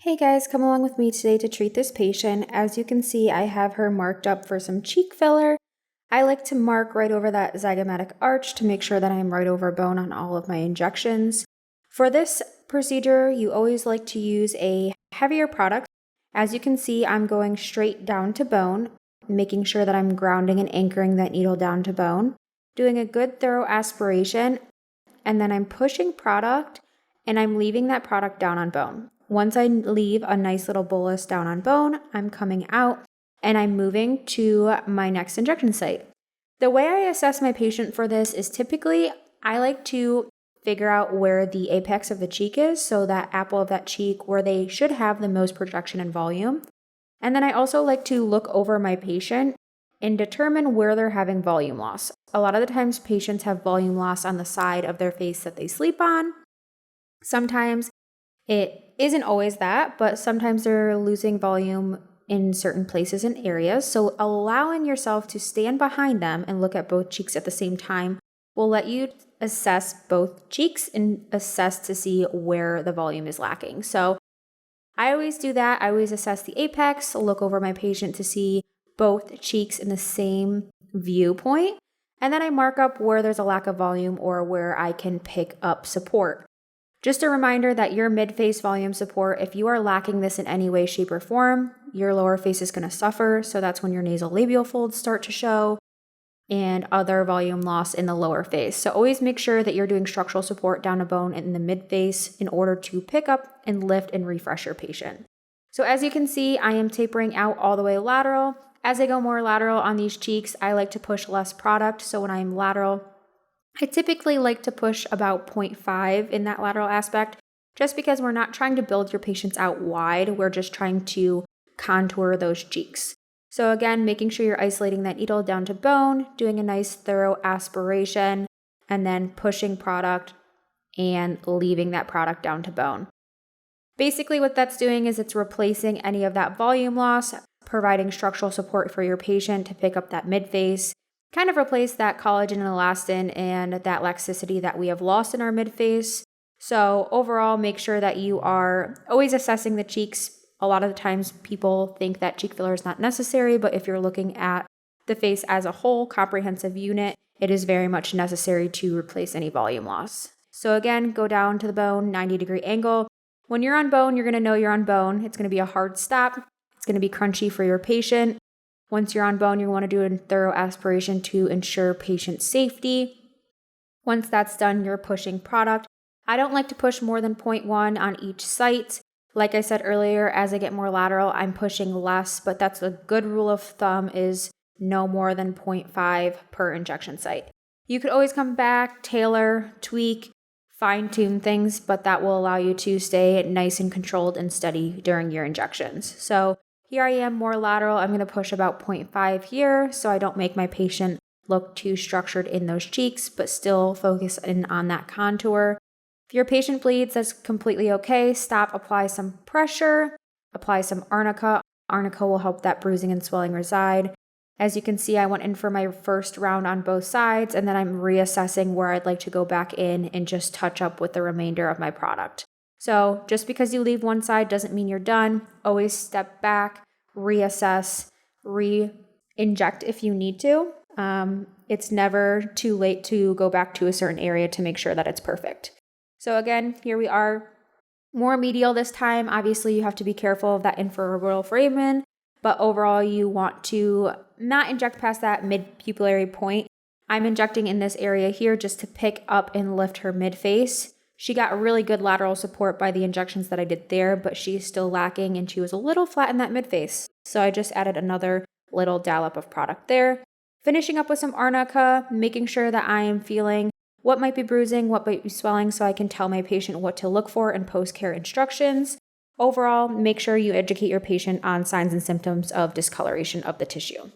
Hey guys, come along with me today to treat this patient. As you can see, I have her marked up for some cheek filler. I like to mark right over that zygomatic arch to make sure that I'm right over bone on all of my injections. For this procedure, you always like to use a heavier product. As you can see, I'm going straight down to bone, making sure that I'm grounding and anchoring that needle down to bone, doing a good thorough aspiration, and then I'm pushing product and I'm leaving that product down on bone. Once I leave a nice little bolus down on bone, I'm coming out and I'm moving to my next injection site. The way I assess my patient for this is typically I like to figure out where the apex of the cheek is, so that apple of that cheek where they should have the most projection and volume. And then I also like to look over my patient and determine where they're having volume loss. A lot of the times patients have volume loss on the side of their face that they sleep on. Sometimes it isn't always that, but sometimes they're losing volume in certain places and areas. So allowing yourself to stand behind them and look at both cheeks at the same time will let you assess both cheeks and assess to see where the volume is lacking. So I always do that. I always assess the apex, look over my patient to see both cheeks in the same viewpoint, and then I mark up where there's a lack of volume or where I can pick up support. Just a reminder that your mid-face volume support, if you are lacking this in any way, shape, or form, your lower face is going to suffer. So that's when your nasal labial folds start to show and other volume loss in the lower face. So always make sure that you're doing structural support down to bone in the mid-face in order to pick up and lift and refresh your patient. So as you can see, I am tapering out all the way lateral. As I go more lateral on these cheeks, I like to push less product. So when I'm lateral, I typically like to push about 0.5 in that lateral aspect, just because we're not trying to build your patients out wide. We're just trying to contour those cheeks. So again, making sure you're isolating that needle down to bone, doing a nice thorough aspiration, and then pushing product and leaving that product down to bone. Basically what that's doing is it's replacing any of that volume loss, providing structural support for your patient to pick up that mid-face, kind of replace that collagen and elastin and that laxicity that we have lost in our mid-face. So overall, make sure that you are always assessing the cheeks. A lot of the times people think that cheek filler is not necessary, but if you're looking at the face as a whole, comprehensive unit, it is very much necessary to replace any volume loss. So again, go down to the bone, 90-degree angle. When you're on bone, you're going to know you're on bone. It's going to be a hard stop. It's going to be crunchy for your patient. Once you're on bone, you want to do a thorough aspiration to ensure patient safety. Once that's done, you're pushing product. I don't like to push more than 0.1 on each site. Like I said earlier, as I get more lateral, I'm pushing less, but that's a good rule of thumb is no more than 0.5 per injection site. You could always come back, tailor, tweak, fine-tune things, but that will allow you to stay nice and controlled and steady during your injections. So here I am more lateral. I'm going to push about 0.5 here so I don't make my patient look too structured in those cheeks, but still focus in on that contour. If your patient bleeds, that's completely okay. Stop, apply some pressure, apply some arnica. Arnica will help that bruising and swelling reside. As you can see, I went in for my first round on both sides, and then I'm reassessing where I'd like to go back in and just touch up with the remainder of my product. So just because you leave one side doesn't mean you're done. Always step back, reassess, re-inject if you need to. It's never too late to go back to a certain area to make sure that it's perfect. So again, here we are, more medial this time. Obviously, you have to be careful of that infraorbital foramen, but overall, you want to not inject past that mid-pupillary point. I'm injecting in this area here just to pick up and lift her mid-face. She got really good lateral support by the injections that I did there, but she's still lacking and she was a little flat in that mid-face. So I just added another little dollop of product there. Finishing up with some arnica, making sure that I am feeling what might be bruising, what might be swelling, so I can tell my patient what to look for in post-care instructions. Overall, make sure you educate your patient on signs and symptoms of discoloration of the tissue.